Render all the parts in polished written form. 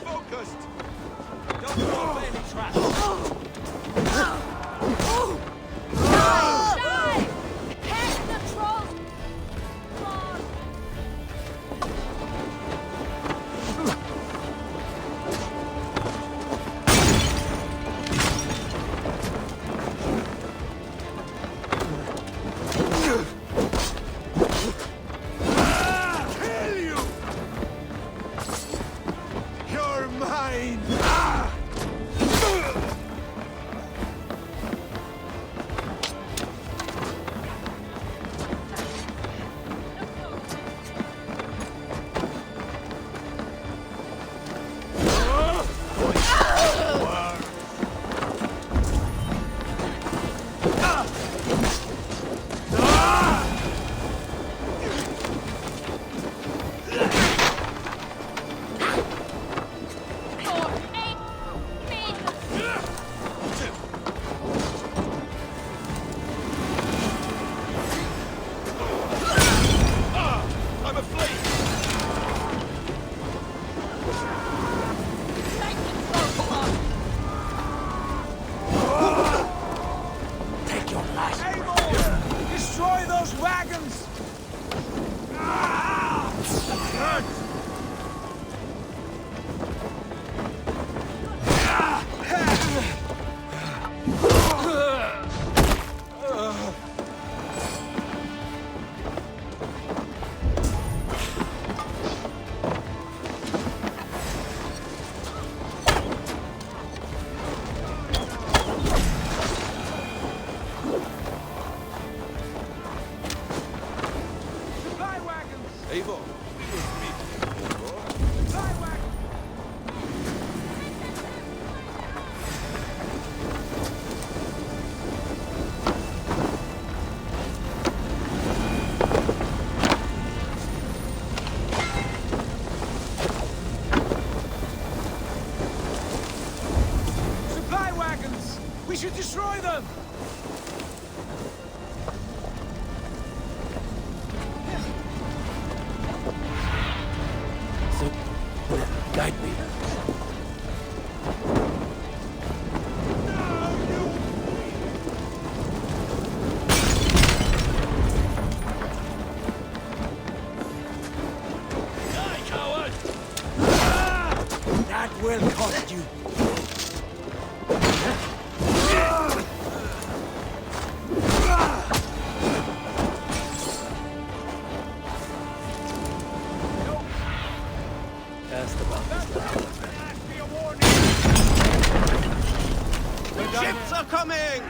focused! Don't fall for any traps! Die! Catch the trolls! Kill you! You're mine! I'm a flea! Take your life. Eivor! Destroy those wagons! Supply wagons! Eivor. Supply wagons! Supply wagons! We should destroy them! So, guide me. Die, coward! That will cost you. Cast about this. Be a warning! The ships are coming!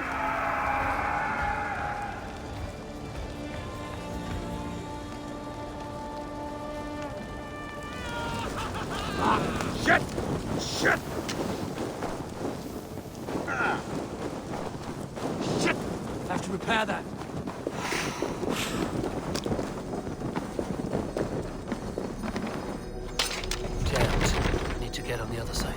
Shit! Shit! Shit! I have to repair that. Jammed. Need to get on the other side.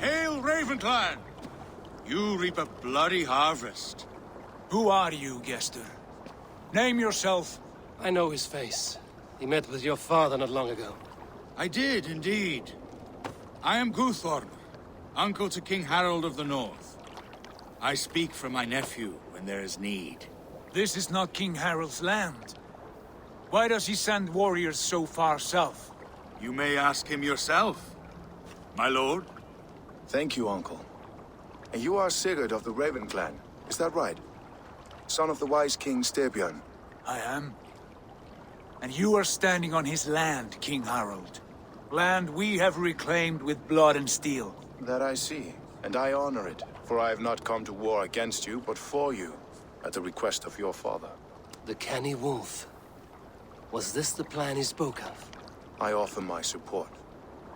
Hail, Ravenclan! You reap a bloody harvest. Who are you, Gester? Name yourself. I know his face. He met with your father not long ago. I did, indeed. I am æiɪvɔːr, uncle to King Harold of the North. I speak for my nephew when there is need. This is not King Harold's land. Why does he send warriors so far south? You may ask him yourself, my lord. Thank you, Uncle. And you are Sigurd of the Raven clan, is that right? son of the wise King Styrbjörn? I am. And you are standing on his land, King Harald. Land we have reclaimed with blood and steel. That I see, and I honor it, for I have not come to war against you, but for you, at the request of your father. The canny wolf. Was this the plan he spoke of? I offer my support.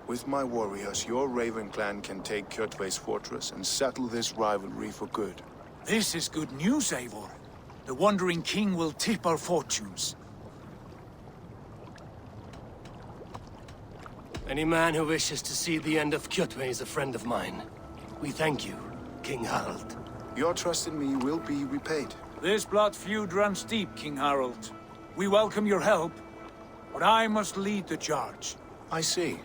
With my warriors, your Raven clan can take Kjotve's fortress and settle this rivalry for good. This is good news, Eivor. The Wandering King will tip our fortunes. Any man who wishes to see the end of Kjotve is a friend of mine. We thank you, King Harald. Your trust in me will be repaid. This blood feud runs deep, King Harald. We welcome your help, but I must lead the charge. I see.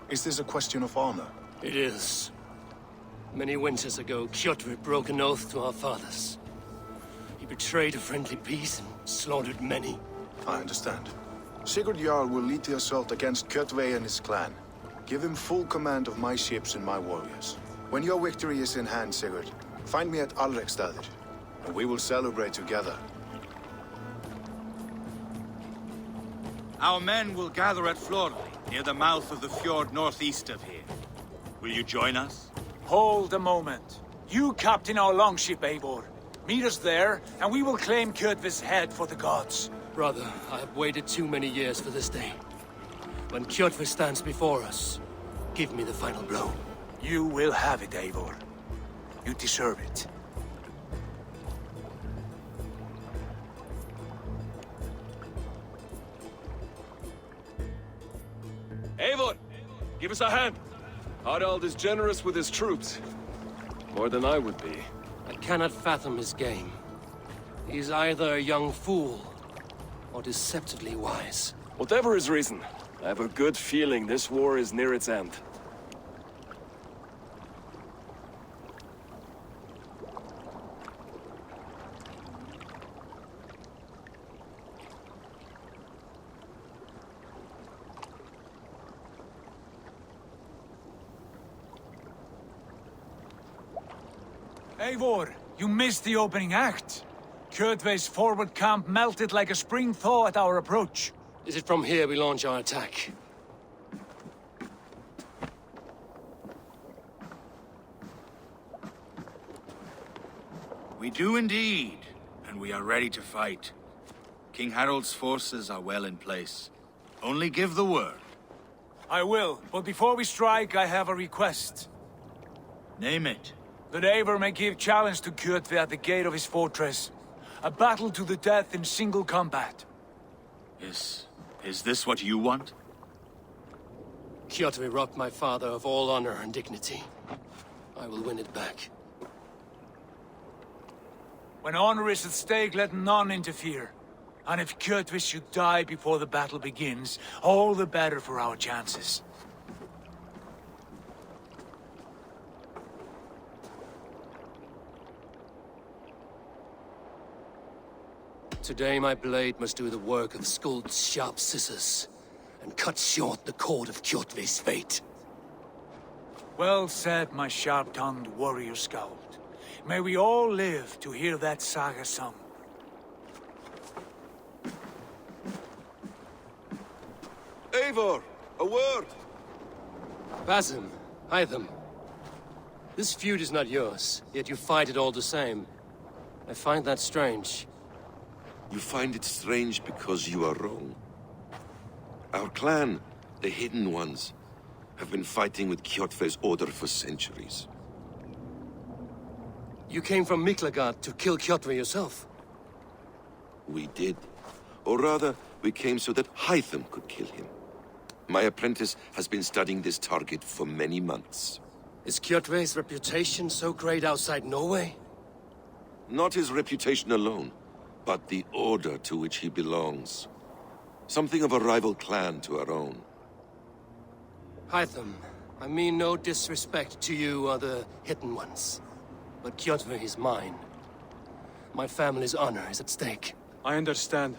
Is this a question of honor? It is. Many winters ago, Kjotve broke an oath to our fathers. He betrayed a friendly peace and slaughtered many. I understand. Sigurd Jarl will lead the assault against Kjotve and his clan. Give him full command of my ships and my warriors. When your victory is in hand, Sigurd, find me at Alrekstadir, and we will celebrate together. Our men will gather at Florli, near the mouth of the fjord northeast of here. Will you join us? Hold a moment. You captain our longship, Eivor. Meet us there, and we will claim Kjotve's head for the gods. Brother, I have waited too many years for this day. When Kjotve stands before us, give me the final blow. You will have it, Eivor. You deserve it. Eivor, give us a hand. Harald is generous with his troops. More than I would be. I cannot fathom his game. He's either a young fool, or deceptively wise. Whatever his reason, I have a good feeling this war is near its end. Eivor, you missed the opening act. Kjotve's forward camp melted like a spring thaw at our approach. Is it from here we launch our attack? We do indeed, and we are ready to fight. King Harald's forces are well in place. Only give the word. I will, but before we strike, I have a request. Name it. That Eivor may give challenge to Kjotve at the gate of his fortress. A battle to the death in single combat. Is this what you want? Kjotve robbed my father of all honor and dignity. I will win it back. When honor is at stake, let none interfere. And if Kjotve should die before the battle begins, all the better for our chances. Today my blade must do the work of Skuld's sharp scissors, and cut short the cord of Kjotve's fate. Well said, my sharp-tongued warrior scout. May we all live to hear that saga sung. Eivor, a word! Basim, Hytham. This feud is not yours, yet you fight it all the same. I find that strange. You find it strange because you are wrong. Our clan, the Hidden Ones, have been fighting with Kjotve's order for centuries. You came from Miklagard to kill Kjotve yourself? We did. Or rather, we came so that Hytham could kill him. My apprentice has been studying this target for many months. Is Kjotve's reputation so great outside Norway? Not his reputation alone, but the order to which he belongs. Something of a rival clan to our own. Hytham, I mean no disrespect to you or the Hidden Ones. But Kjotve is mine. My family's honor is at stake. I understand.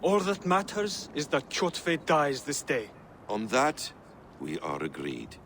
All that matters is that Kjotve dies this day. On that, we are agreed.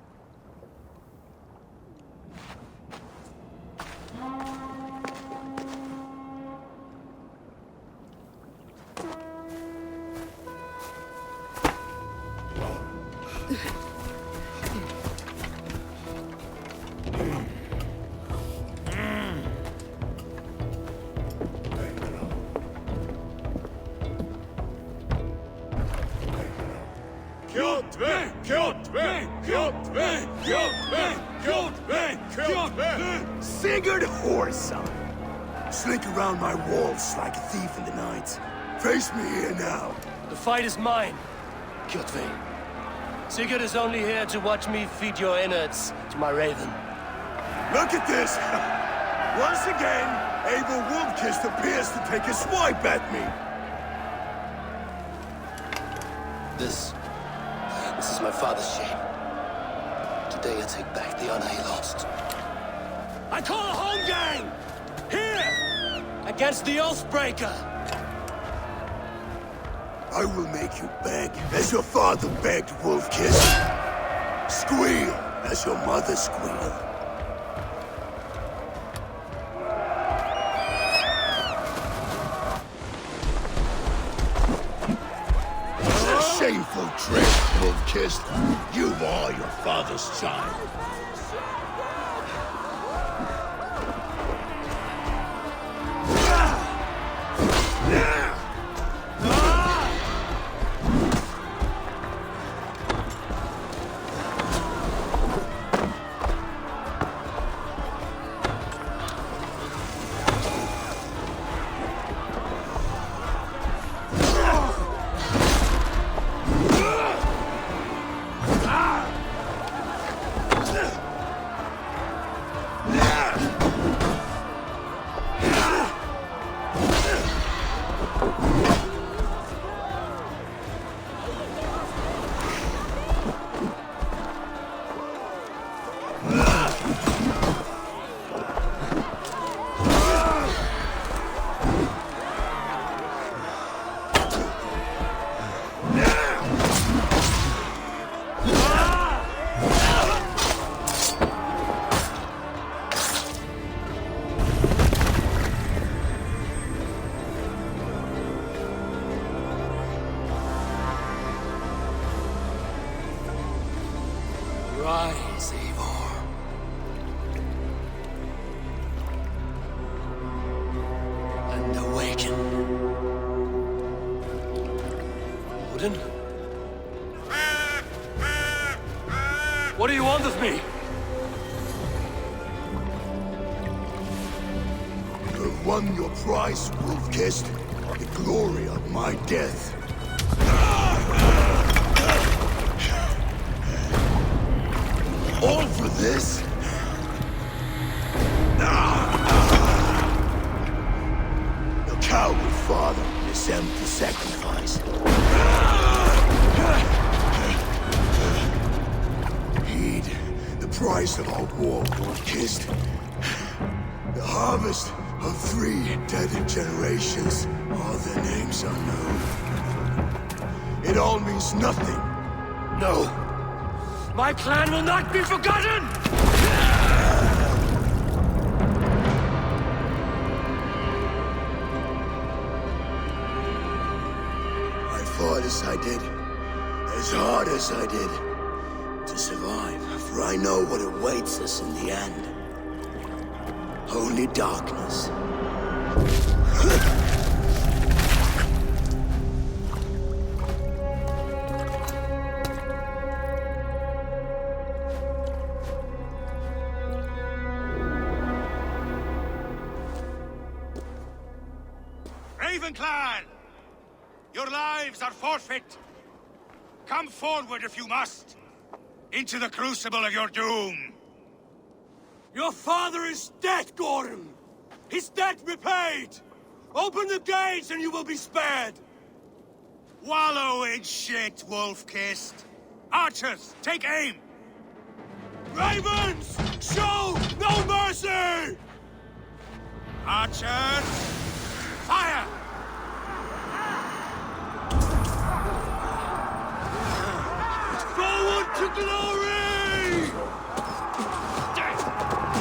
Sigurd Whoreson! Slink around my walls like a thief in the night. Face me here now. The fight is mine, Kjotve. Sigurd is only here to watch me feed your innards to my raven. Look at this! Once again, Eivor Wolfkist appears to take a swipe at me. This is my father's shame. Today I take back the honor he lost. I call a home gang! Here! Against the Oathbreaker! I will make you beg, as your father begged, Wolfkist. Squeal, as your mother squealed. Shameful trick, Wolfkist. You are your father's child. Rise, Eivor. And awaken. Odin? What do you want of me? You have won your prize, Wolfkist. The glory of my death. All for this? Your coward father is empty sacrifice. Heed the price of our war, Wolfkist. The harvest of 3 dead generations, all their names unknown. It all means nothing. No. My clan will not be forgotten! I fought as I did, as hard as I did, to survive, for I know what awaits us in the end. Only darkness. Clan! Your lives are forfeit! Come forward if you must! Into the crucible of your doom! Your father is dead, Gordon! His debt repaid! Open the gates and you will be spared! Wallow in shit, Wolf-kissed! Archers, take aim! Ravens! Show no mercy! Archers, fire! Forward to glory!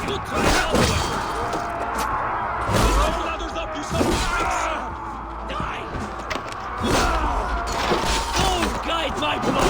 You try help! Others up, you son of a bitch! Die! Oh, guide my blow!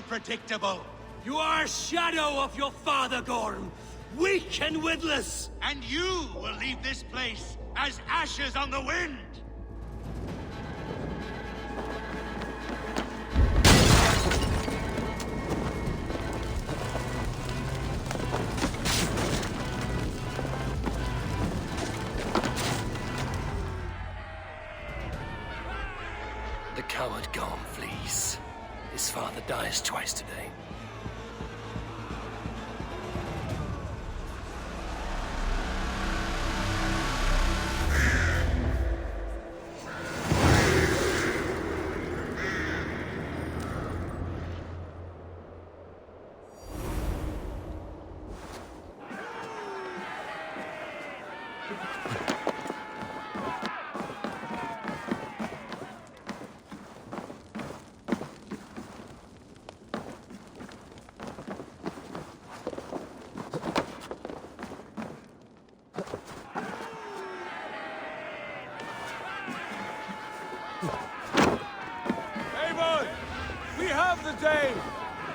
Predictable. You are a shadow of your father, Gorm. Weak and witless. And you will leave this place as ashes on the wind. The coward Gorm flees. His father dies twice today.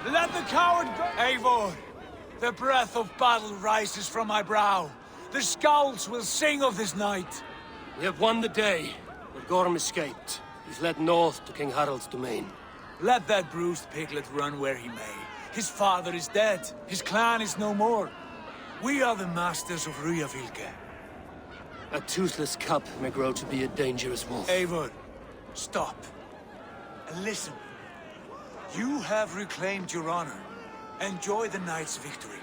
Let the coward go! Eivor, the breath of battle rises from my brow. The scouts will sing of this night. We have won the day, but Gorm escaped. He's led north to King Harald's domain. Let that bruised piglet run where he may. His father is dead. His clan is no more. We are the masters of Rüyavilke. A toothless cub may grow to be a dangerous wolf. Eivor, stop. And listen. You have reclaimed your honor. Enjoy the night's victory.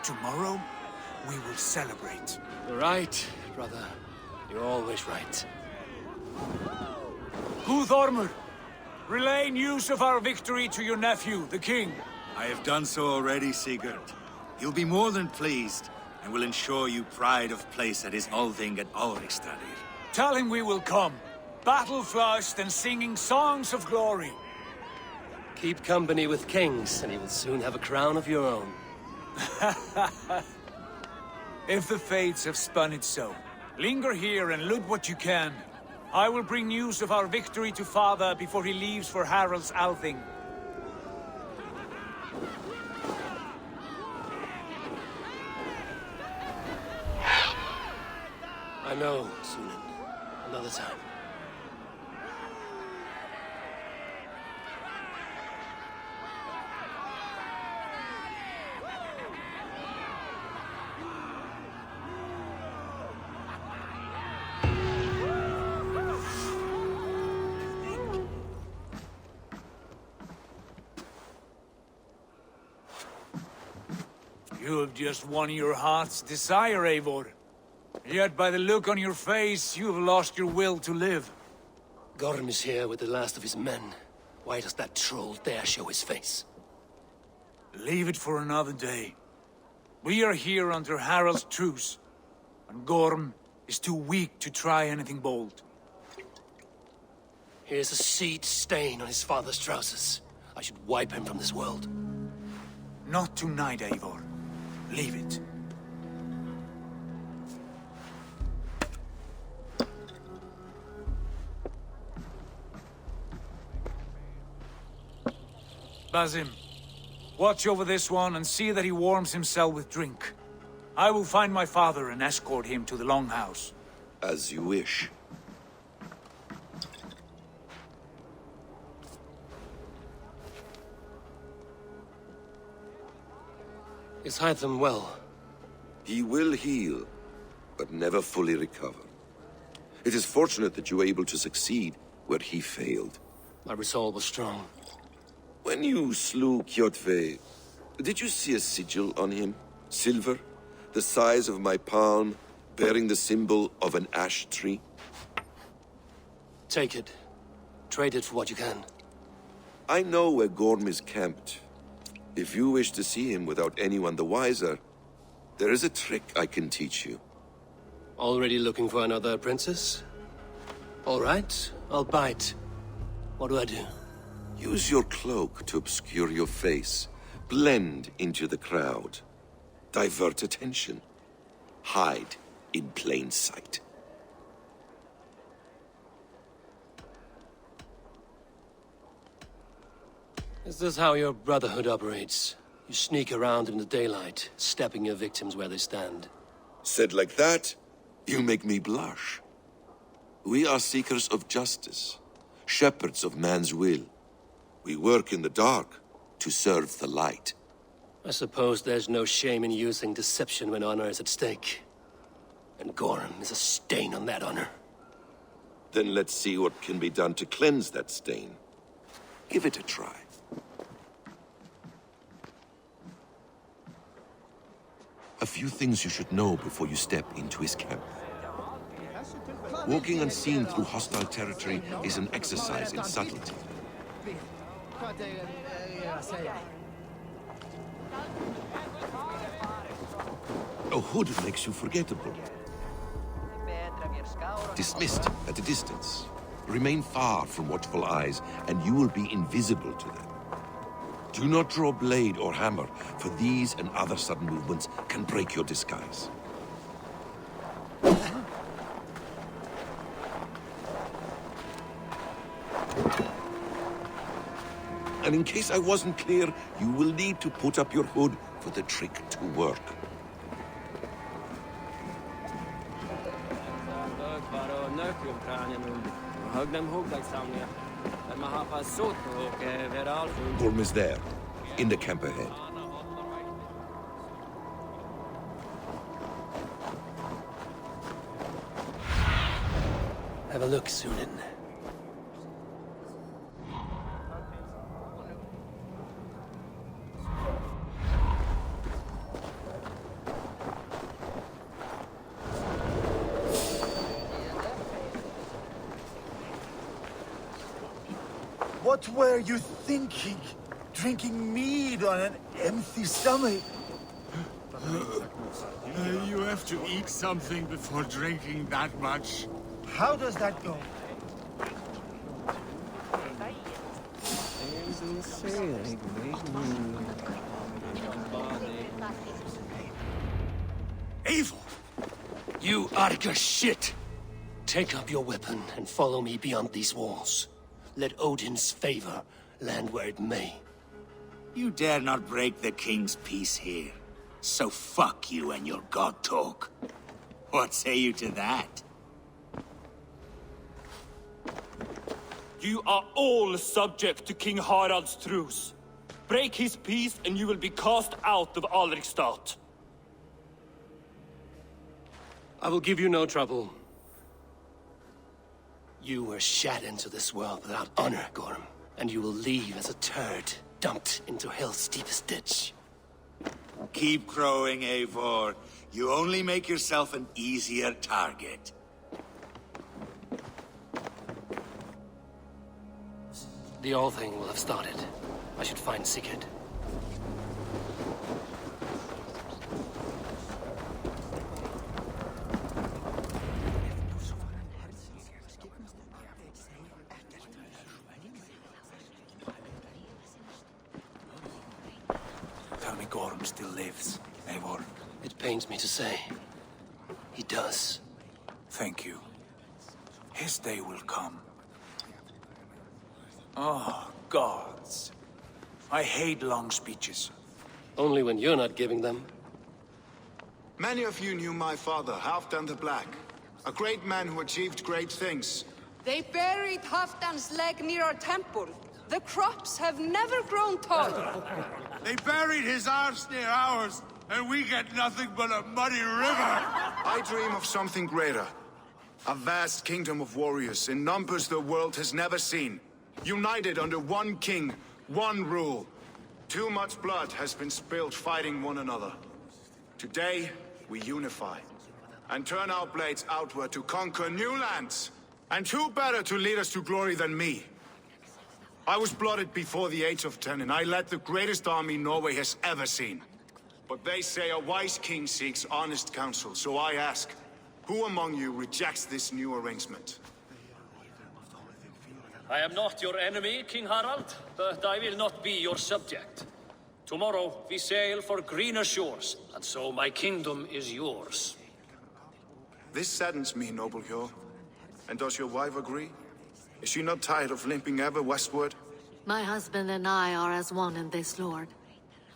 Tomorrow, we will celebrate. You're right, brother. You're always right. æivɔːr, relay news of our victory to your nephew, the king. I have done so already, Sigurd. He'll be more than pleased, and will ensure you pride of place at his Wielding at Origins. Tell him we will come, battle-flushed and singing songs of glory. Keep company with kings, and you will soon have a crown of your own. If the fates have spun it so, linger here and loot what you can. I will bring news of our victory to father before he leaves for Harald's Althing. I know, Sýnin. Another time. You have just won your heart's desire, Eivor. Yet by the look on your face, you have lost your will to live. Gorm is here with the last of his men. Why does that troll dare show his face? Leave it for another day. We are here under Harald's truce, and Gorm is too weak to try anything bold. Here's a seed stain on his father's trousers. I should wipe him from this world. Not tonight, Eivor. Leave it. Basim, watch over this one and see that he warms himself with drink. I will find my father and escort him to the Longhouse. As you wish. Is Hytham well? He will heal, but never fully recover. It is fortunate that you were able to succeed where he failed. My resolve was strong. When you slew Kjotve, did you see a sigil on him? Silver, the size of my palm, bearing the symbol of an ash tree? Take it. Trade it for what you can. I know where Gorm is camped. If you wish to see him without anyone the wiser, there is a trick I can teach you. Already looking for another princess? All right, I'll bite. What do I do? Use your cloak to obscure your face. Blend into the crowd. Divert attention. Hide in plain sight. Is this how your brotherhood operates? You sneak around in the daylight, stepping your victims where they stand. Said like that, you make me blush. We are seekers of justice, shepherds of man's will. We work in the dark to serve the light. I suppose there's no shame in using deception when honor is at stake. And Gorm is a stain on that honor. Then let's see what can be done to cleanse that stain. Give it a try. A few things you should know before you step into his camp. Walking unseen through hostile territory is an exercise in subtlety. A hood makes you forgettable. Dismissed at a distance. Remain far from watchful eyes, and you will be invisible to them. Do not draw blade or hammer, for these and other sudden movements can break your disguise. And in case I wasn't clear, you will need to put up your hood for the trick to work. Gorm is there, in the camp ahead. Have a look, Sýnin. What were you thinking? Drinking mead on an empty stomach? You have to eat something before drinking that much. How does that go? Eivor! You Arga shit! Take up your weapon and follow me beyond these walls. Let Odin's favor land where it may. You dare not break the king's peace here. So fuck you and your god talk. What say you to that? You are all subject to King Harald's truce. Break his peace and you will be cast out of Alrekstad. I will give you no trouble. You were shat into this world without honor, Gorm, and you will leave as a turd, dumped into hell's deepest ditch. Keep crowing, Eivor. You only make yourself an easier target. The All-Thing will have started. I should find Sigurd. Tell me Gorm still lives, Eivor. It pains me to say. He does. Thank you. His day will come. Oh, gods. I hate long speeches. Only when you're not giving them. Many of you knew my father, Halfdan the Black. A great man who achieved great things. They buried Halfdan's leg near our temple. The crops have never grown tall. They buried his arse near ours, and we get nothing but a muddy river. I dream of something greater. A vast kingdom of warriors in numbers the world has never seen. United under one king, one rule. Too much blood has been spilled fighting one another. Today, we unify. And turn our blades outward to conquer new lands. And who better to lead us to glory than me? I was blooded before the age of 10, and I led the greatest army Norway has ever seen. But they say a wise king seeks honest counsel, so I ask, who among you rejects this new arrangement? I am not your enemy, King Harald, but I will not be your subject. Tomorrow we sail for greener shores, and so my kingdom is yours. This saddens me, noble Hjor. And does your wife agree? Is she not tired of limping ever westward? My husband and I are as one in this, Lord.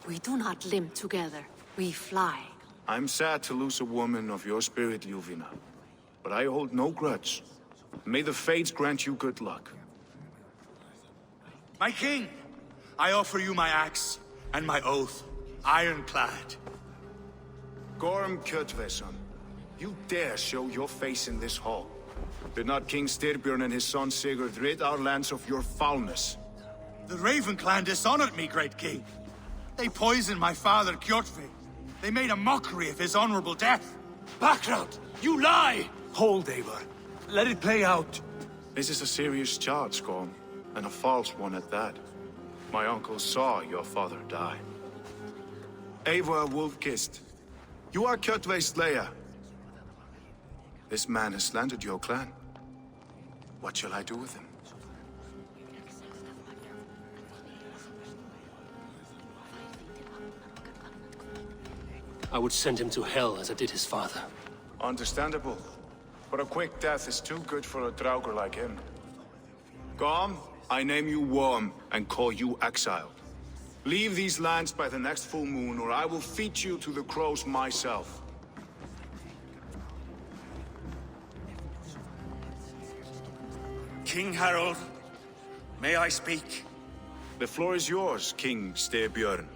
We do not limp together, we fly. I'm sad to lose a woman of your spirit, Ljuvina. But I hold no grudge. May the fates grant you good luck. My king, I offer you my axe and my oath, ironclad. Gorm Kjotveson, you dare show your face in this hall. Did not King Styrbjörn and his son Sigurd rid our lands of your foulness? The Raven clan dishonored me, great king. They poisoned my father, Kjotve. They made a mockery of his honorable death. Background! You lie! Hold, Eivor. Let it play out. This is a serious charge, Gorm, and a false one at that. My uncle saw your father die. Eivor Wolf-Kissed, you are Kjotve's slayer. This man has slandered your clan. What shall I do with him? I would send him to hell as I did his father. Understandable. But a quick death is too good for a Draugr like him. Gorm, I name you Worm and call you exiled. Leave these lands by the next full moon, or I will feed you to the crows myself. King Harald, may I speak? The floor is yours, King Styrbjörn.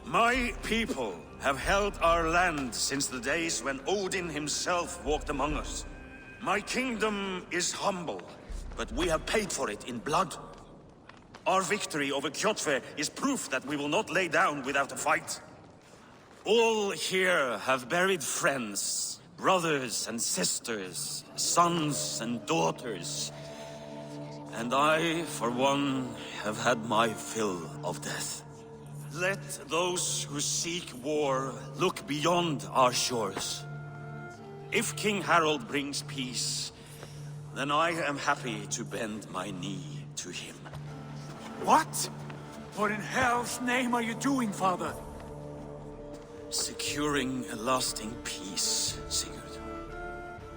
My people have held our land since the days when Odin himself walked among us. My kingdom is humble, but we have paid for it in blood. Our victory over Kjotve is proof that we will not lay down without a fight. All here have buried friends, brothers and sisters, sons and daughters. And I, for one, have had my fill of death. Let those who seek war look beyond our shores. If King Harald brings peace, then I am happy to bend my knee to him. What? What in hell's name are you doing, father? Securing a lasting peace, Sigurd.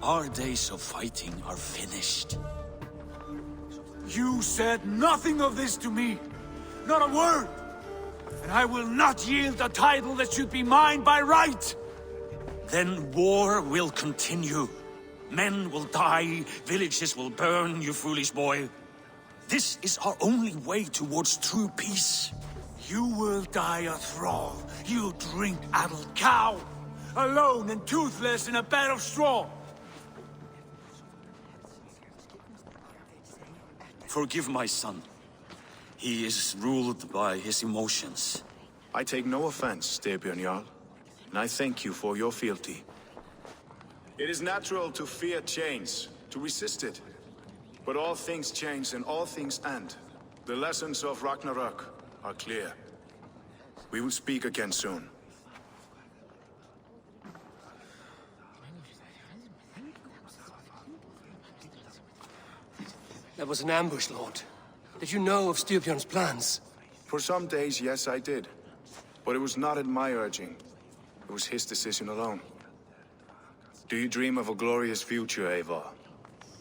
Our days of fighting are finished. You said nothing of this to me. Not a word. And I will not yield a title that should be mine by right. then war will continue. Men will die, villages will burn, you foolish boy. This is our only way towards true peace. You will die a thrall. You drink-addled cow. Alone and toothless in a bed of straw. Forgive my son. He is ruled by his emotions. I take no offense, Styrbjörn Jarl, and I thank you for your fealty. It is natural to fear change, to resist it. But all things change and all things end. The lessons of Ragnarök are clear. We will speak again soon. That was an ambush, Lord. Did you know of Styrbjörn's plans? For some days, yes, I did. But it was not at my urging. It was his decision alone. Do you dream of a glorious future, Eivor?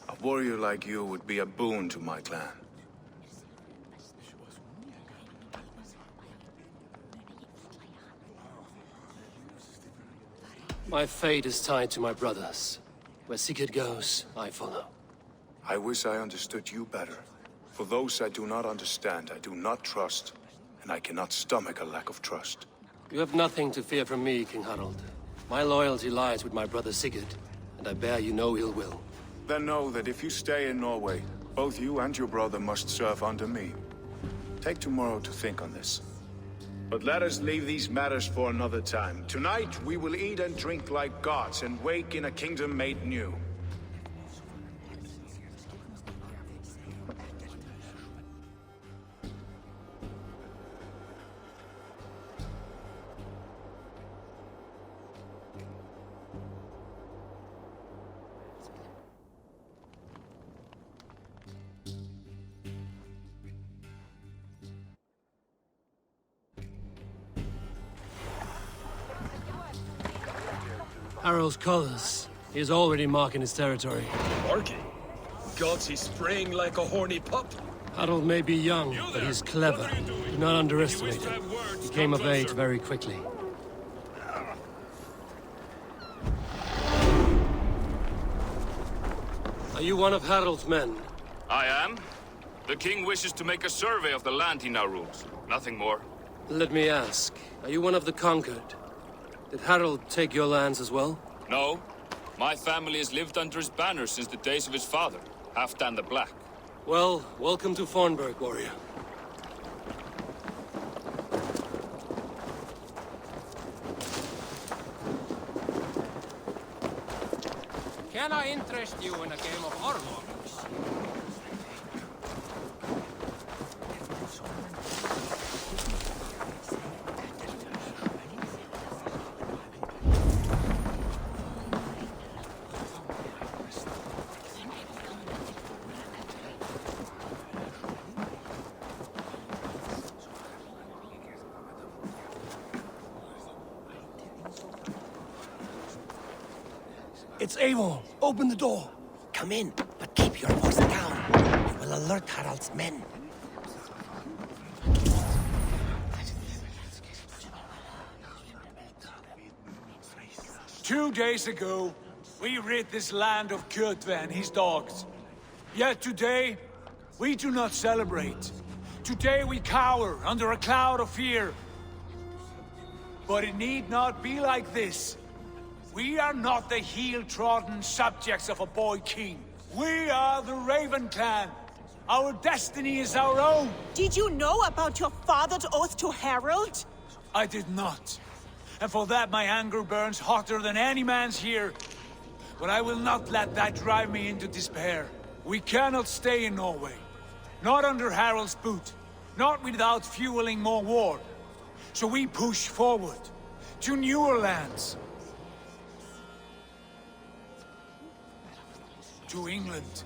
A warrior like you would be a boon to my clan. My fate is tied to my brothers. Where Sigurd goes, I follow. I wish I understood you better. For those I do not understand, I do not trust, and I cannot stomach a lack of trust. You have nothing to fear from me, King Harald. My loyalty lies with my brother Sigurd, and I bear you no ill will. Then know that if you stay in Norway, both you and your brother must serve under me. Take tomorrow to think on this. But let us leave these matters for another time. Tonight, we will eat and drink like gods and wake in a kingdom made new. Harald's colors. He is already marking his territory. Marking? Gods, he's spraying like a horny pup. Harald may be young, but he's clever. Do not underestimate him. He came of age very quickly. Are you one of Harald's men? I am. The king wishes to make a survey of the land he now rules. Nothing more. Let me ask, are you one of the conquered? Did Harald take your lands as well? No. My family has lived under his banner since the days of his father, Halfdan the Black. Well, welcome to Fornburg, warrior. Can I interest you in a game of Orlog? It's Eivor. Open the door. Come in, but keep your voice down. You will alert Harald's men. Two days ago, we rid this land of Kjotve and his dogs. Yet today, we do not celebrate. Today we cower under a cloud of fear. But it need not be like this. We are not the heel-trodden subjects of a boy king. We are the Raven clan. Our destiny is our own. Did you know about your father's oath to Harald? I did not. And for that my anger burns hotter than any man's here. But I will not let that drive me into despair. We cannot stay in Norway. Not under Harald's boot. Not without fueling more war. So we push forward to newer lands. To England.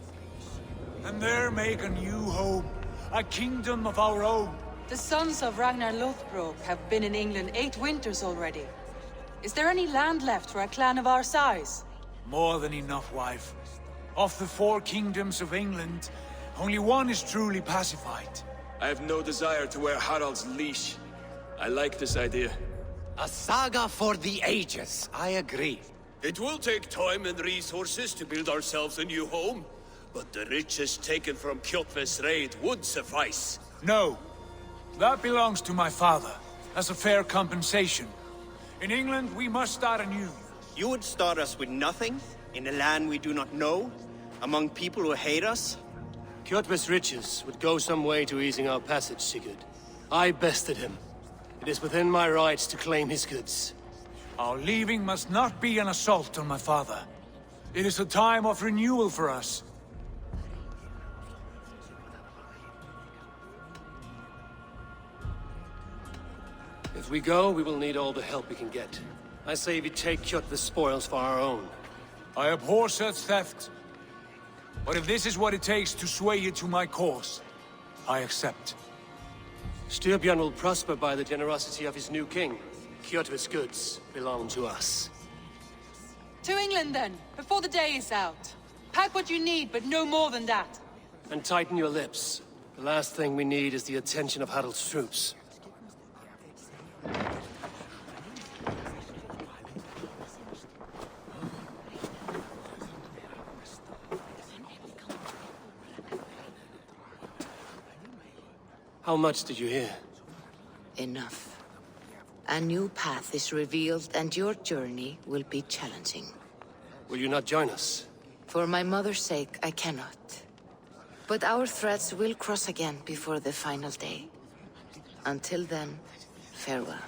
And there make a new home. A kingdom of our own. The sons of Ragnar Lothbrok have been in England 8 winters already. Is there any land left for a clan of our size? More than enough, wife. Of the 4 kingdoms of England, only one is truly pacified. I have no desire to wear Harald's leash. I like this idea. A saga for the ages, I agree. It will take time and resources to build ourselves a new home, but the riches taken from Kjotve's raid would suffice. No. That belongs to my father, as a fair compensation. In England, we must start anew. You would start us with nothing, in a land we do not know, among people who hate us? Kjotve's riches would go some way to easing our passage, Sigurd. I bested him. It is within my rights to claim his goods. Our leaving must not be an assault on my father. It is a time of renewal for us. If we go, we will need all the help we can get. I say we take Kjotve's spoils for our own. I abhor such theft. But if this is what it takes to sway you to my cause, I accept. Styrbjörn will prosper by the generosity of his new king. Kjotve's goods belong to us. To England, then, before the day is out. Pack what you need, but no more than that. And tighten your lips. The last thing we need is the attention of Harald's troops. How much did you hear? Enough. A new path is revealed, and your journey will be challenging. Will you not join us? For my mother's sake, I cannot. But our threads will cross again before the final day. Until then, farewell.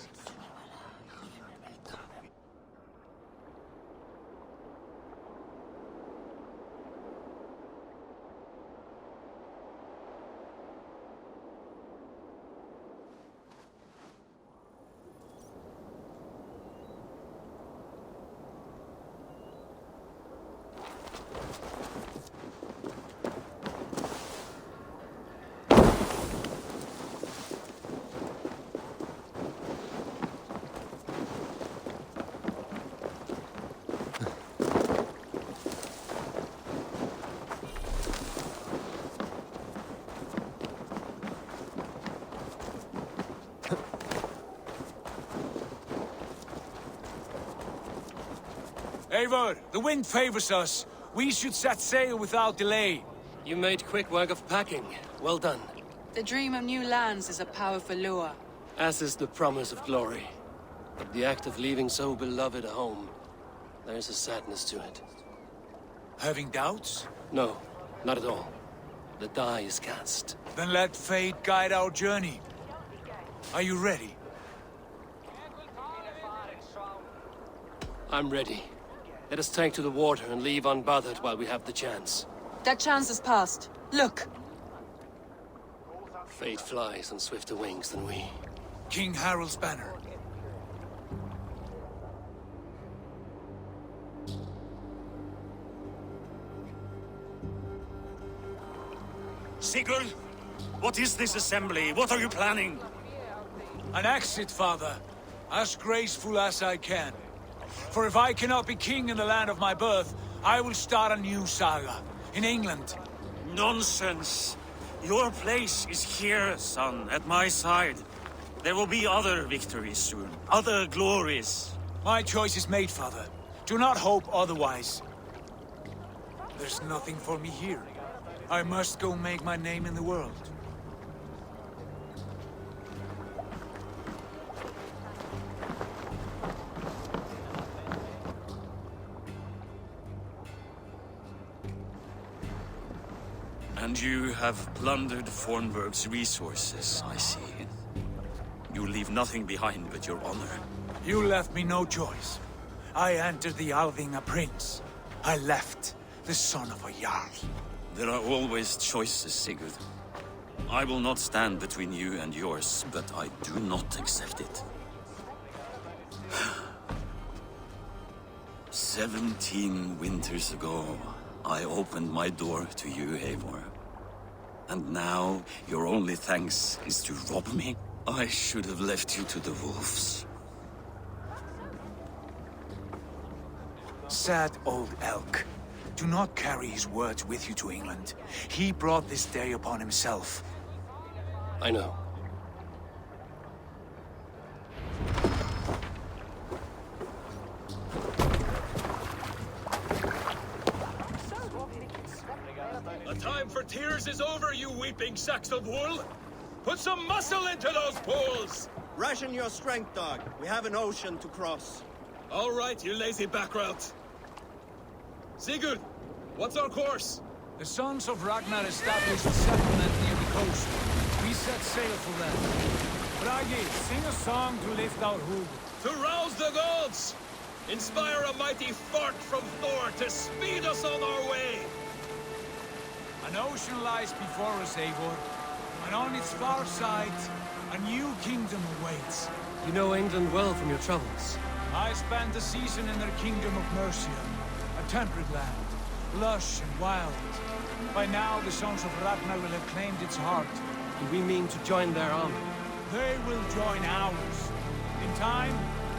Eivor, the wind favors us. We should set sail without delay. You made quick work of packing. Well done. The dream of new lands is a powerful lure. As is the promise of glory. But the act of leaving so beloved a home, there is a sadness to it. Having doubts? No, not at all. The die is cast. Then let fate guide our journey. Are you ready? I'm ready. Let us take to the water and leave unbothered while we have the chance. That chance is past. Look! Fate flies on swifter wings than we. King Harald's banner. Sigurd, what is this assembly? What are you planning? An exit, father. As graceful as I can. For if I cannot be king in the land of my birth, I will start a new saga. In England. Nonsense. Your place is here, son, at my side. There will be other victories soon. Other glories. My choice is made, father. Do not hope otherwise. There's nothing for me here. I must go make my name in the world. And you have plundered Fornburg's resources, I see. You leave nothing behind but your honor. You left me no choice. I entered the Alving a prince. I left the son of a Jarl. There are always choices, Sigurd. I will not stand between you and yours, but I do not accept it. 17 winters ago, I opened my door to you, Eivor. And now, your only thanks is to rob me? I should have left you to the wolves. Sad old elk. Do not carry his words with you to England. He brought this day upon himself. I know. over, you weeping sacks of wool! Put some muscle into those pools! Ration your strength, dog. We have an ocean to cross. All right, you lazy backrout. Sigurd, what's our course? The sons of Ragnar established a settlement near the coast. We set sail for them. Bragi, sing a song to lift our hood. To rouse the gods! Inspire a mighty fart from Thor to speed us on our way! An ocean lies before us, Eivor, and on its far side, a new kingdom awaits. You know England well from your travels. I spent a season in their kingdom of Mercia, a temperate land, lush and wild. By now, the sons of Ragnar will have claimed its heart. Do we mean to join their army? They will join ours. In time,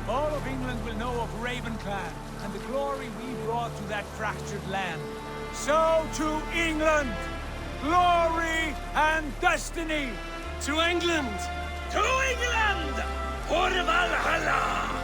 all of England will know of Raven Clan and the glory we brought to that fractured land. So to England! Glory and destiny! To England! To England! For Valhalla!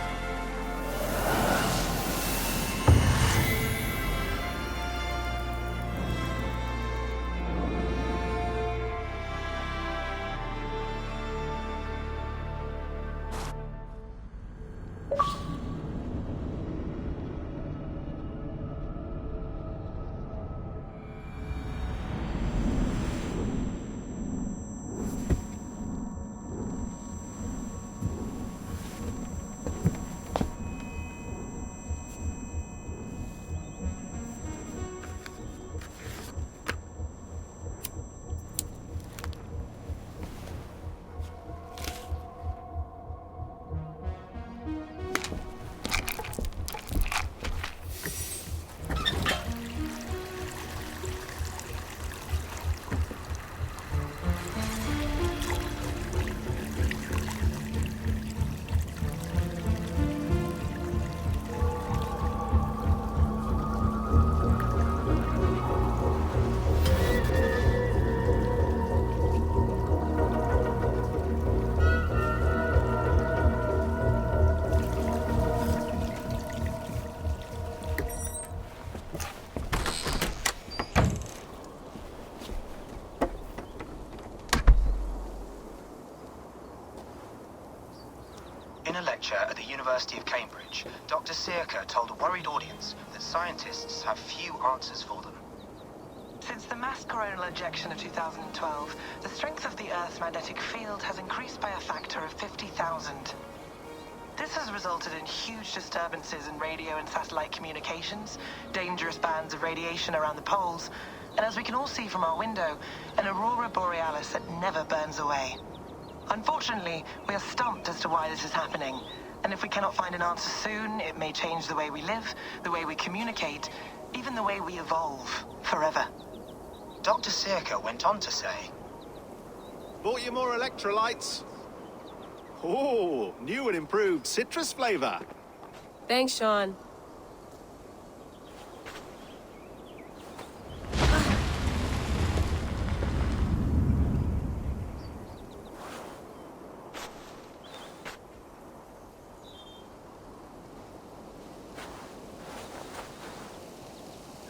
In a lecture at the University of Cambridge, Dr. Sirka told a worried audience that scientists have few answers for them. Since the mass coronal ejection of 2012, the strength of the Earth's magnetic field has increased by a factor of 50,000. This has resulted in huge disturbances in radio and satellite communications, dangerous bands of radiation around the poles, and as we can all see from our window, an aurora borealis that never burns away. Unfortunately, we are stumped as to why this is happening, and if we cannot find an answer soon, it may change the way we live, the way we communicate, even the way we evolve, forever. Dr. Sirka went on to say, Bought you more electrolytes? Oh, new and improved citrus flavor. Thanks, Sean.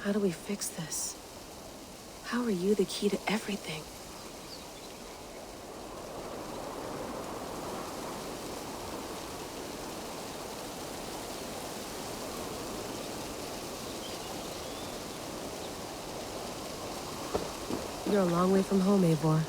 How do we fix this? How are you the key to everything? You're a long way from home, Eivor.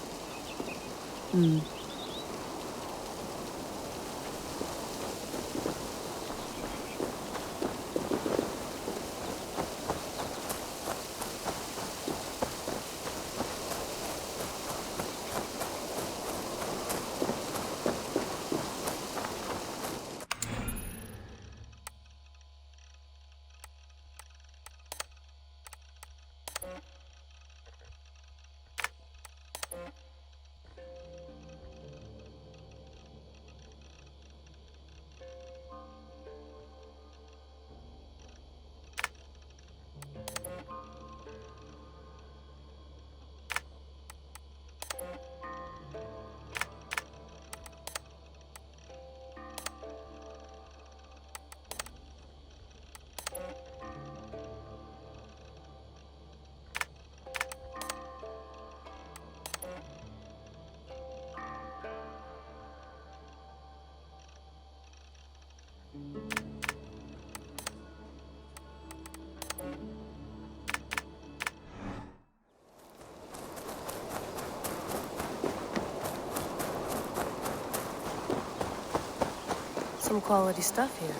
some quality stuff here.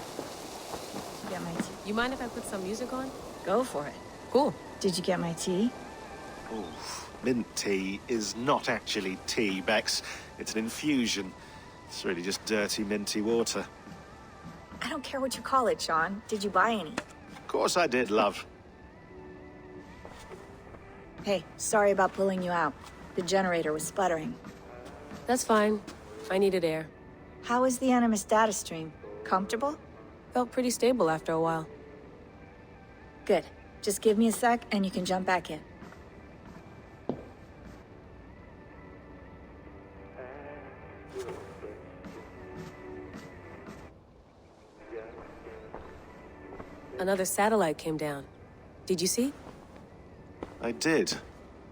Get my tea. You mind if I put some music on? Go for it. Cool. Did you get my tea? Oof. Mint tea is not actually tea, Bex. It's an infusion. It's really just dirty, minty water. I don't care what you call it, Sean. Did you buy any? Of course I did, love. Hey, sorry about pulling you out. The generator was sputtering. That's fine. I needed air. How is the Animus data stream? Comfortable? Felt pretty stable after a while. Good. Just give me a sec and you can jump back in. Another satellite came down. Did you see? I did.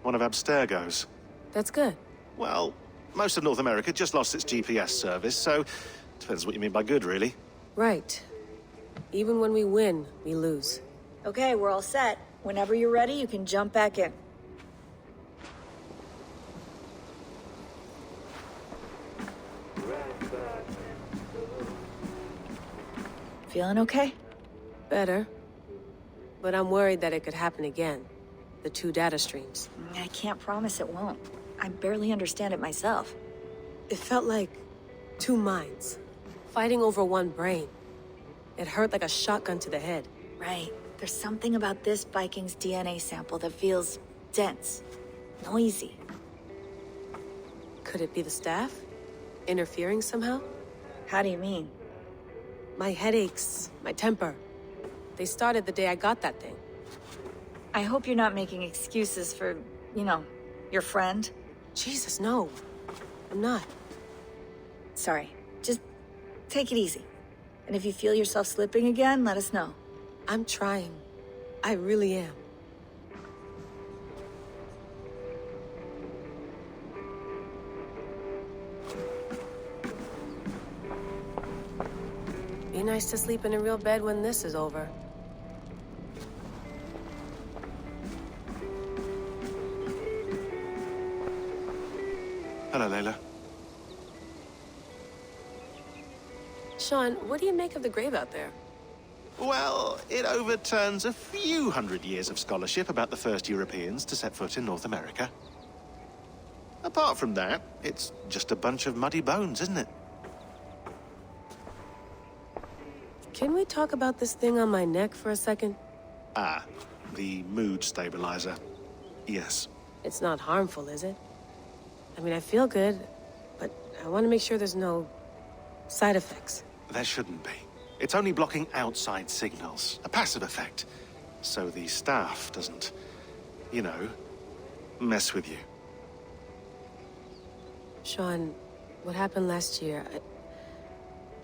One of Abstergo's. That's good. Well, most of North America just lost its GPS service, so depends what you mean by good, really. Right. Even when we win, we lose. Okay, we're all set. Whenever you're ready, you can jump back in. Feeling okay? Better. But I'm worried that it could happen again. The two data streams. I can't promise it won't. I barely understand it myself. It felt like two minds, fighting over one brain. It hurt like a shotgun to the head. Right. There's something about this Viking's DNA sample that feels dense, noisy. Could it be the staff? Interfering somehow? How do you mean? My headaches, my temper. They started the day I got that thing. I hope you're not making excuses for, you know, your friend. Jesus, no. I'm not. Sorry. Just take it easy. And if you feel yourself slipping again, let us know. I'm trying. I really am. Be nice to sleep in a real bed when this is over. Hello, Layla. Sean, what do you make of the grave out there? Well, it overturns a few hundred years of scholarship about the first Europeans to set foot in North America. Apart from that, it's just a bunch of muddy bones, isn't it? Can we talk about this thing on my neck for a second? Ah, the mood stabilizer. Yes. It's not harmful, is it? I mean, I feel good, but I want to make sure there's no side effects. There shouldn't be. It's only blocking outside signals, a passive effect. So the staff doesn't, you know, mess with you. Sean, what happened last year,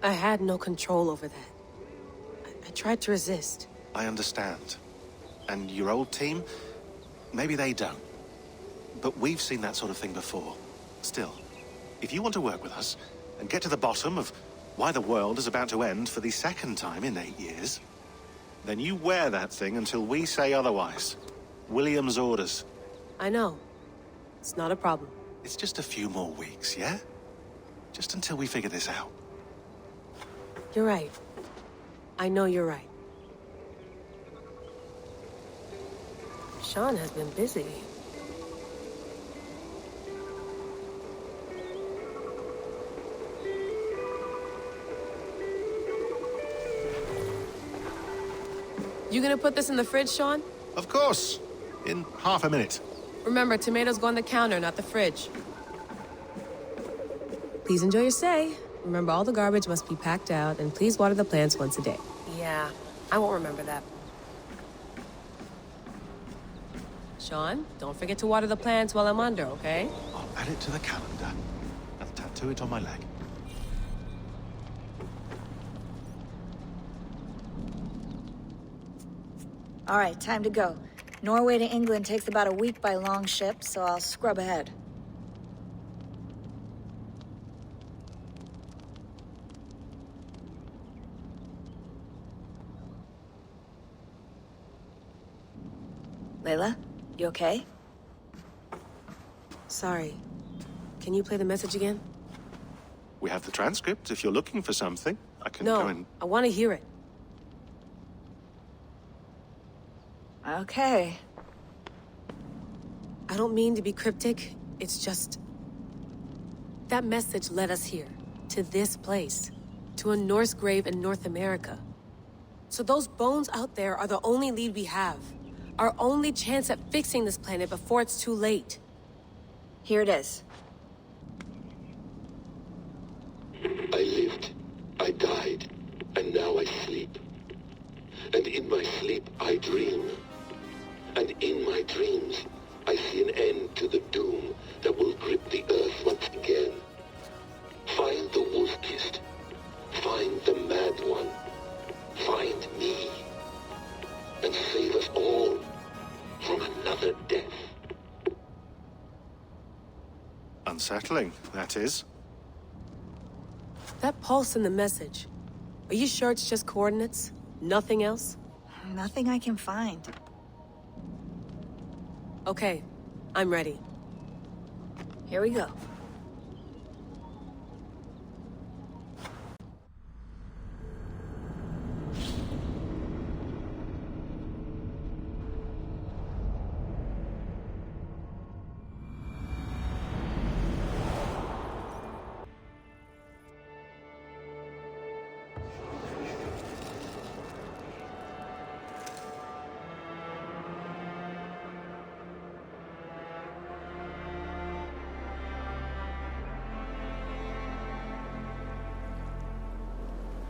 I had no control over that. I tried to resist. I understand. And your old team, maybe they don't. But we've seen that sort of thing before. Still, if you want to work with us and get to the bottom of why the world is about to end for the second time in 8 years, then you wear that thing until we say otherwise. William's orders. I know. It's not a problem. It's just a few more weeks, yeah? Just until we figure this out. You're right. I know you're right. Sean has been busy. You gonna put this in the fridge, Sean? Of course. In half a minute. Remember, tomatoes go on the counter, not the fridge. Please enjoy your stay. Remember, all the garbage must be packed out, and please water the plants once a day. Yeah, I won't remember that. Sean, don't forget to water the plants while I'm under, okay? I'll add it to the calendar and tattoo it on my leg. All right, time to go. Norway to England takes about a week by long ship, so I'll scrub ahead. Layla, you okay? Sorry. Can you play the message again? We have the transcript if you're looking for something. I can go in. No, I want to hear it. Okay. I don't mean to be cryptic. It's just... that message led us here. To this place. To a Norse grave in North America. So those bones out there are the only lead we have. Our only chance at fixing this planet before it's too late. Here it is. I lived, I died, and now I sleep. And in my sleep I dream. And in my dreams I see an end to the doom that will grip the earth once again. Find the wolf-kissed. Find the mad one. Find me. And save us all from another death. Unsettling, that is. That pulse in the message. Are you sure it's just coordinates? Nothing else? Nothing I can find. Okay, I'm ready. Here we go.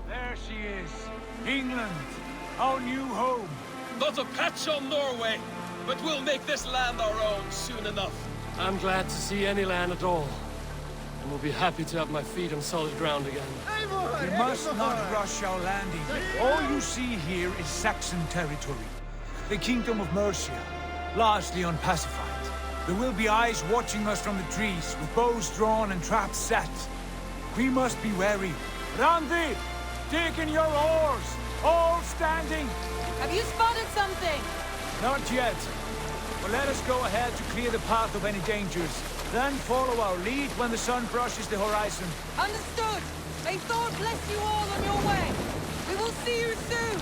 There she is. England, our new home. Not a patch on Norway, but we'll make this land our own soon enough. I'm glad to see any land at all. And will be happy to have my feet on solid ground again. We must not rush our landing. All you see here is Saxon territory. The Kingdom of Mercia, largely unpacified. There will be eyes watching us from the trees, with bows drawn and traps set. We must be wary. Randi! Dig in your oars! All standing! Have you spotted something? Not yet. But let us go ahead to clear the path of any dangers. Then follow our lead when the sun brushes the horizon. Understood! May Thor bless you all on your way! We will see you soon!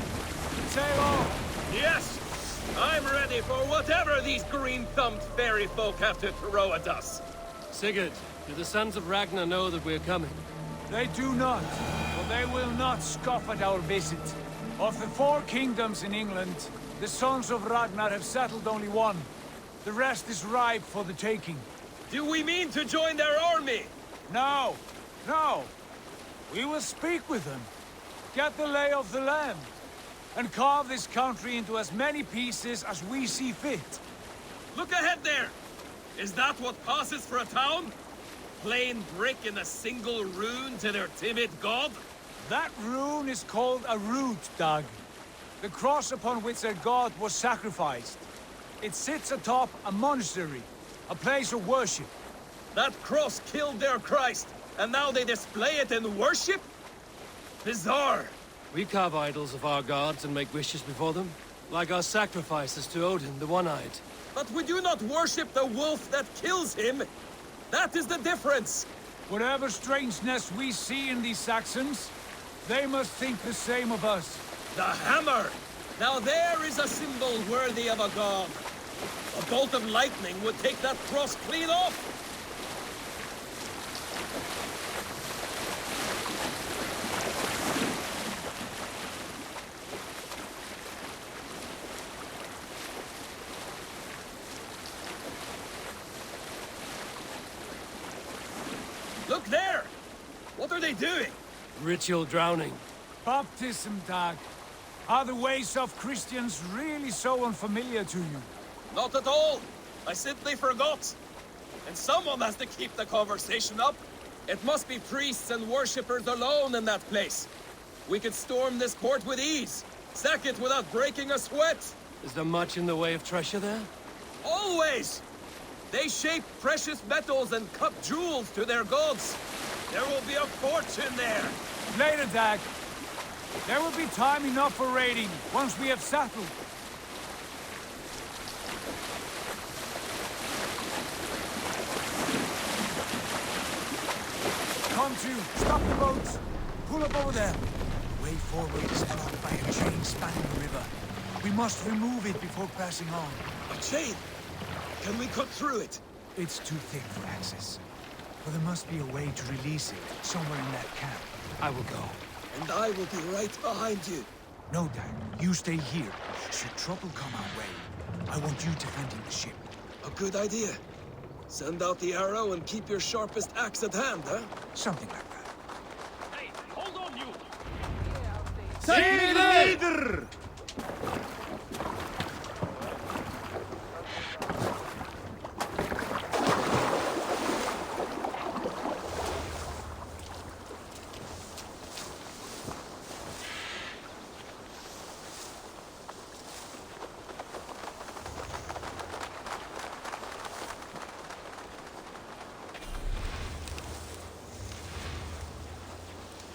Sail on! Yes! I'm ready for whatever these green-thumbed fairy folk have to throw at us. Sigurd, do the sons of Ragnar know that we're coming? They do not, but they will not scoff at our visit. Of the 4 kingdoms in England, the sons of Ragnar have settled only one. The rest is ripe for the taking. Do we mean to join their army? No, no. We will speak with them, get the lay of the land, and carve this country into as many pieces as we see fit. Look ahead there! Is that what passes for a town? Plain brick in a single rune to their timid god? That rune is called a root, Dag. The cross upon which their god was sacrificed. It sits atop a monastery, a place of worship. That cross killed their Christ, and now they display it in worship? Bizarre. We carve idols of our gods and make wishes before them, like our sacrifices to Odin, the One-Eyed. But we do not worship the wolf that kills him. That is the difference. Whatever strangeness we see in these Saxons, they must think the same of us. The hammer! Now there is a symbol worthy of a god. A bolt of lightning would take that cross clean off. Look there! What are they doing? Ritual drowning. Baptism, Dag. Are the ways of Christians really so unfamiliar to you? Not at all. I simply forgot. And someone has to keep the conversation up. It must be priests and worshippers alone in that place. We could storm this court with ease. Sack it without breaking a sweat. Is there much in the way of treasure there? Always! They shape precious metals and cut jewels to their gods. There will be a fortune there. Later, Dag. There will be time enough for raiding, once we have settled. Come to, stop the boats. Pull up over there. way forward is blocked by a chain spanning the river. We must remove it before passing on. A chain? Can we cut through it? It's too thick for access. But there must be a way to release it, somewhere in that camp. I will go. And I will be right behind you. No, Dad. You stay here. Should trouble come our way, I want you defending the ship. A good idea. Send out the arrow and keep your sharpest axe at hand, huh? Something like that. Hey, hold on, you! Sýnin!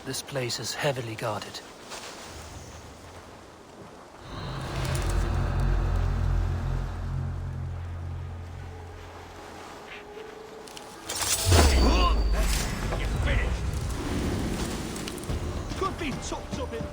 This place is heavily guarded. You're finished! Could be chopped up in...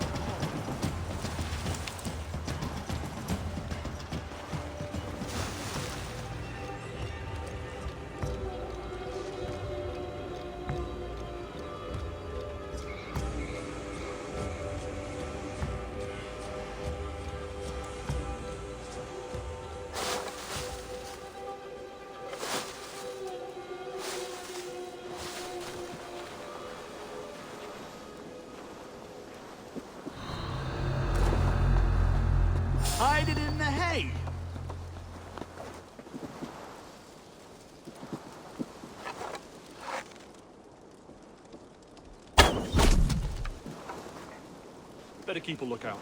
Hide it in the hay! Better keep a lookout.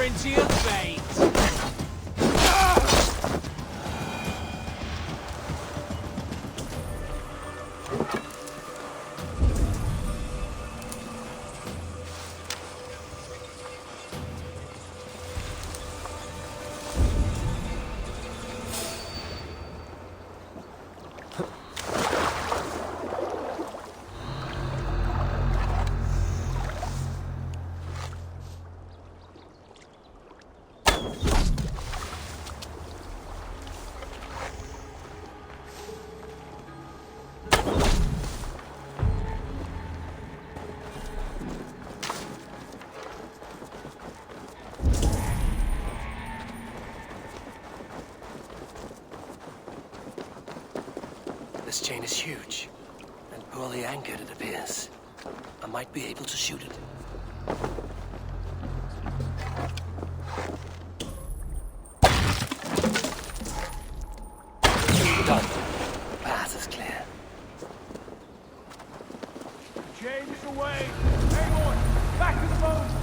Into your fate! This chain is huge, and poorly anchored, it appears. I might be able to shoot it. Done. Path is clear. Chain is away! Eivor, back to the boat!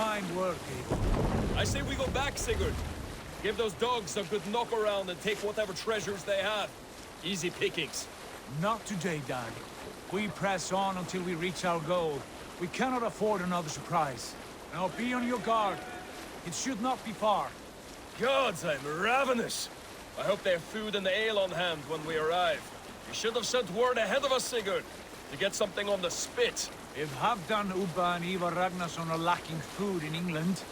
Fine work, Eivor. I say we go back, Sigurd. Give those dogs a good knock around and take whatever treasures they have. Easy pickings. Not today, Dad. We press on until we reach our goal. We cannot afford another surprise. Now be on your guard. It should not be far. Gods, I'm ravenous. I hope they have food and ale on hand when we arrive. You should have sent word ahead of us, Sigurd, to get something on the spit. If Halfdan, Ubba, and Eivor Ragnarsson are lacking food in England,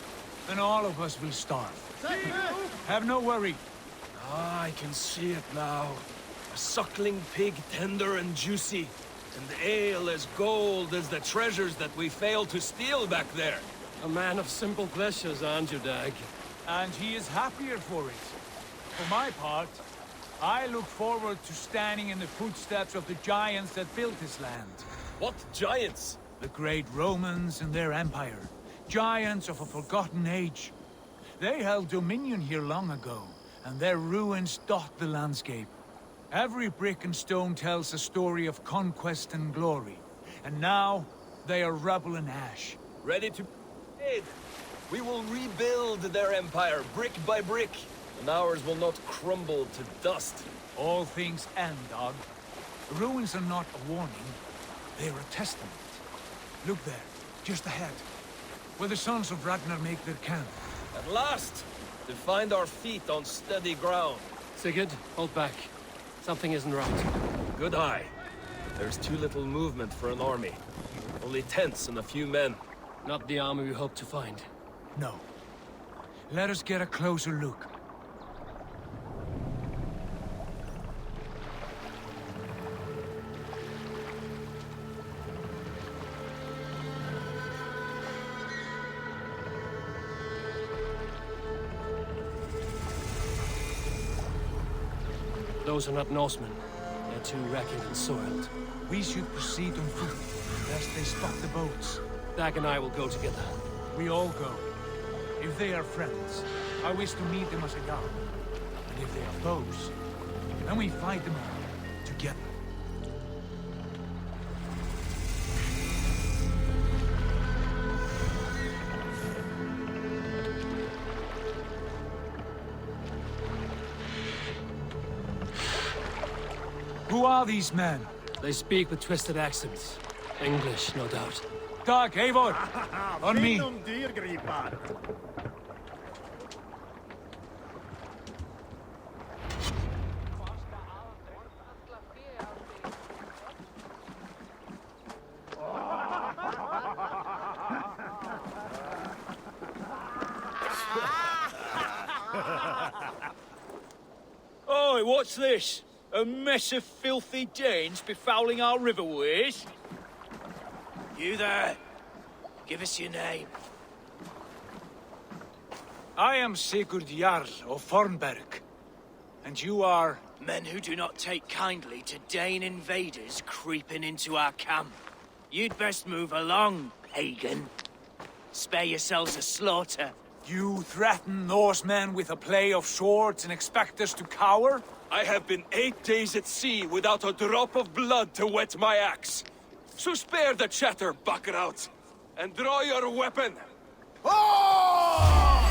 then all of us will starve. Have no worry. Ah, I can see it now. A suckling pig, tender and juicy. And ale as gold as the treasures that we failed to steal back there. A man of simple pleasures, aren't you, Dag? And he is happier for it. For my part, I look forward to standing in the footsteps of the giants that built this land. What giants? The great Romans and their empire. Giants of a forgotten age. They held dominion here long ago, and their ruins dot the landscape. Every brick and stone tells a story of conquest and glory. And now, they are rubble and ash. Ready to aid. We will rebuild their empire, brick by brick. And ours will not crumble to dust. All things end, dog. The ruins are not a warning. They are a testament. Look there, just ahead. Where the sons of Ragnar make their camp. At last! To find our feet on steady ground. Sigurd, hold back. Something isn't right. Good eye. There's too little movement for an army. Only tents and a few men. Not the army we hope to find. No. Let us get a closer look. Those are not Norsemen. They're too ragged and soiled. We should proceed on foot, lest they spot the boats. Dag and I will go together. We all go. If they are friends, I wish to meet them as a guard. And if they are foes, then we fight them all, together. Who are these men? They speak with twisted accents. English, no doubt. Dag, Eivor! On me! Oi, what's this? A mess of filthy Danes befouling our riverways? You there. Give us your name. I am Sigurd Jarl of Fornberg. And you are... Men who do not take kindly to Dane invaders creeping into our camp. You'd best move along, pagan. Spare yourselves a slaughter. You threaten Norsemen with a play of swords and expect us to cower? I have been 8 days at sea without a drop of blood to wet my axe. So spare the chatter, Buckerout, and draw your weapon. Oh!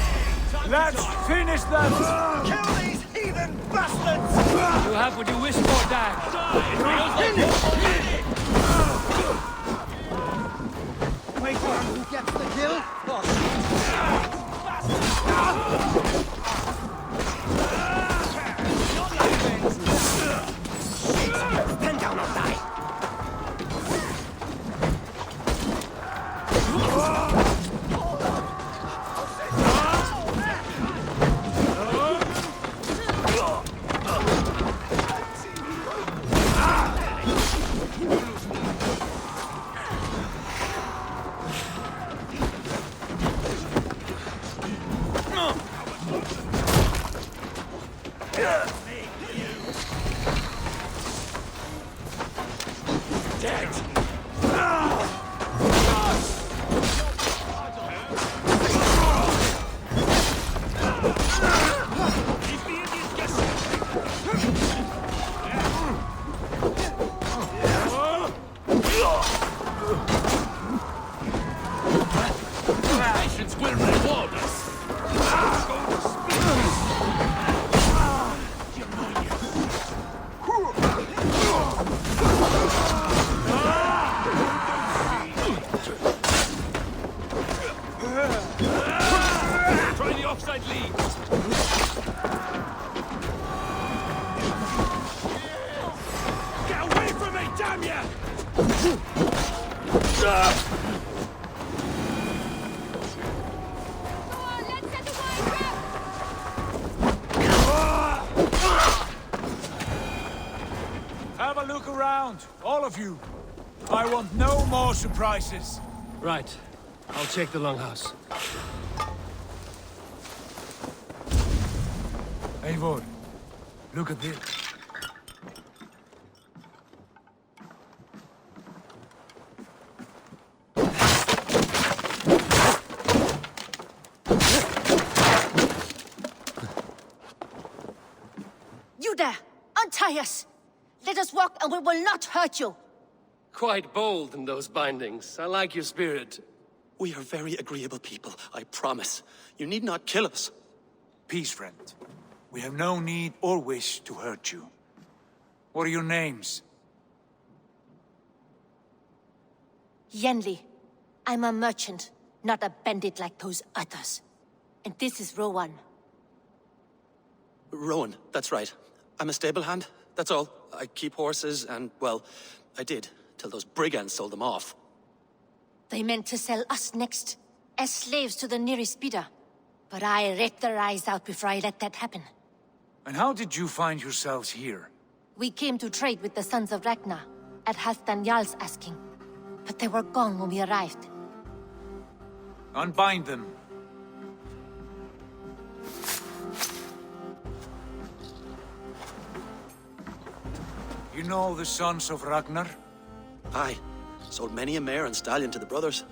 Let's finish them! Kill these heathen bastards! You have what you wish for, Dag. Wait for him who gets the kill? Stand down or die! Try the offside lead. Have a look around, all of you. I want no more surprises. Right. I'll check the longhouse. Eivor, look at this. You there! Untie us! Let us walk and we will not hurt you! Quite bold in those bindings. I like your spirit. We are very agreeable people, I promise. You need not kill us. Peace, friend. We have no need or wish to hurt you. What are your names? Yenli. I'm a merchant, not a bandit like those others. And this is Rowan. Rowan, that's right. I'm a stable hand, that's all. I keep horses and, well, I did, till those brigands sold them off. They meant to sell us next, as slaves to the nearest bidder. But I ripped their eyes out before I let that happen. And how did you find yourselves here? We came to trade with the sons of Ragnar, at Halfdan Jarl's asking. But they were gone when we arrived. Unbind them. You know the sons of Ragnar? Aye. Sold many a mare and stallion to the brothers.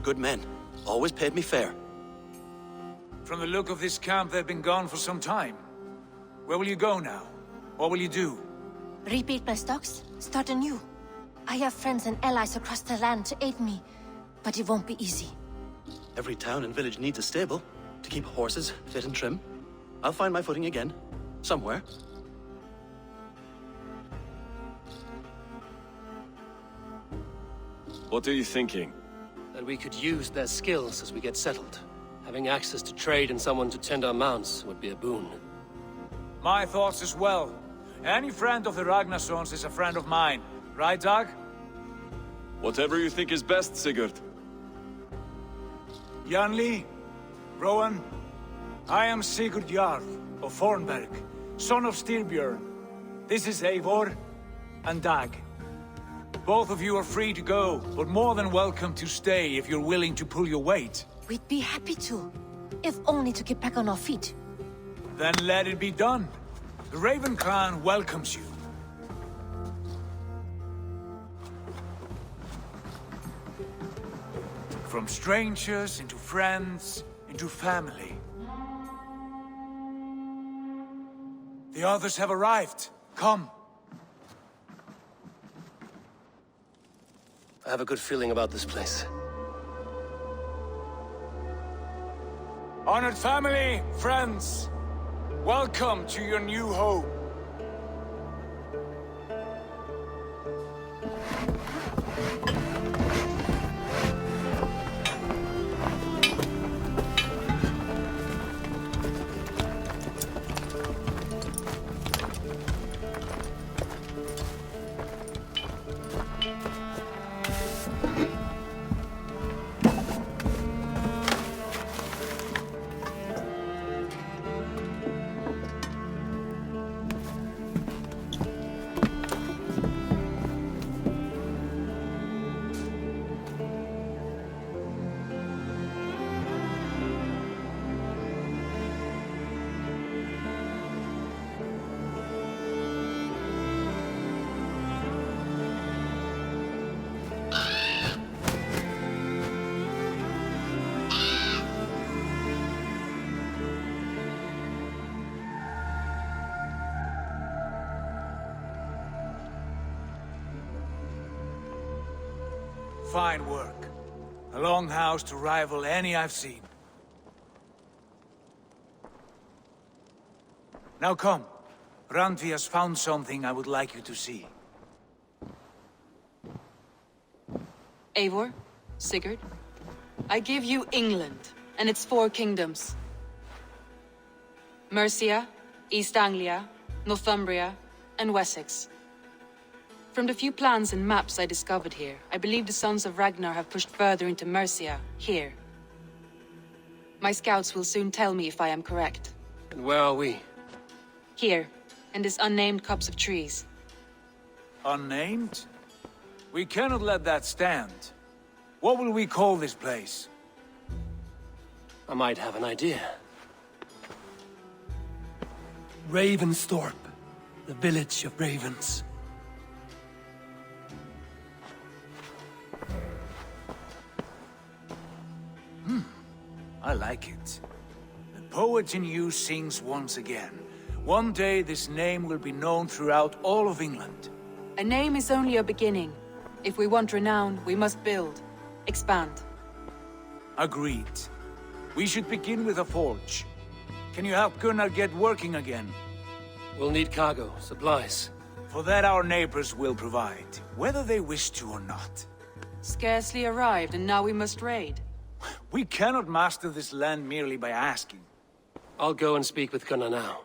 Good men. Always paid me fair. From the look of this camp, they've been gone for some time. Where will you go now? What will you do? Rebuild my stocks, start anew. I have friends and allies across the land to aid me, but it won't be easy. Every town and village needs a stable to keep horses fit and trim. I'll find my footing again. Somewhere. What are you thinking? That we could use their skills as we get settled. Having access to trade and someone to tend our mounts would be a boon. My thoughts as well. Any friend of the Ragnarsons is a friend of mine. Right, Dag? Whatever you think is best, Sigurd. Janli, Rowan, I am Sigurd Jarl of Fornberg, son of Styrbjörn. This is Eivor and Dag. Both of you are free to go, but more than welcome to stay if you're willing to pull your weight. We'd be happy to, if only to get back on our feet. Then let it be done. The Raven Clan welcomes you. From strangers into friends, into family. The others have arrived. Come. I have a good feeling about this place. Honored family, friends, welcome to your new home. Fine work. A longhouse to rival any I've seen. Now come. Randvi has found something I would like you to see. Eivor, Sigurd, I give you England and its 4 kingdoms. Mercia, East Anglia, Northumbria, and Wessex. From the few plans and maps I discovered here, I believe the Sons of Ragnar have pushed further into Mercia, here. My scouts will soon tell me if I am correct. And where are we? Here, in this unnamed copse of trees. Unnamed? We cannot let that stand. What will we call this place? I might have an idea. Ravensthorpe, the village of ravens. I like it. The poet in you sings once again. One day this name will be known throughout all of England. A name is only a beginning. If we want renown, we must build. Expand. Agreed. We should begin with a forge. Can you help Gunnar get working again? We'll need cargo, supplies. For that our neighbors will provide, whether they wish to or not. Scarcely arrived, and now we must raid. We cannot master this land merely by asking. I'll go and speak with Gunnar now.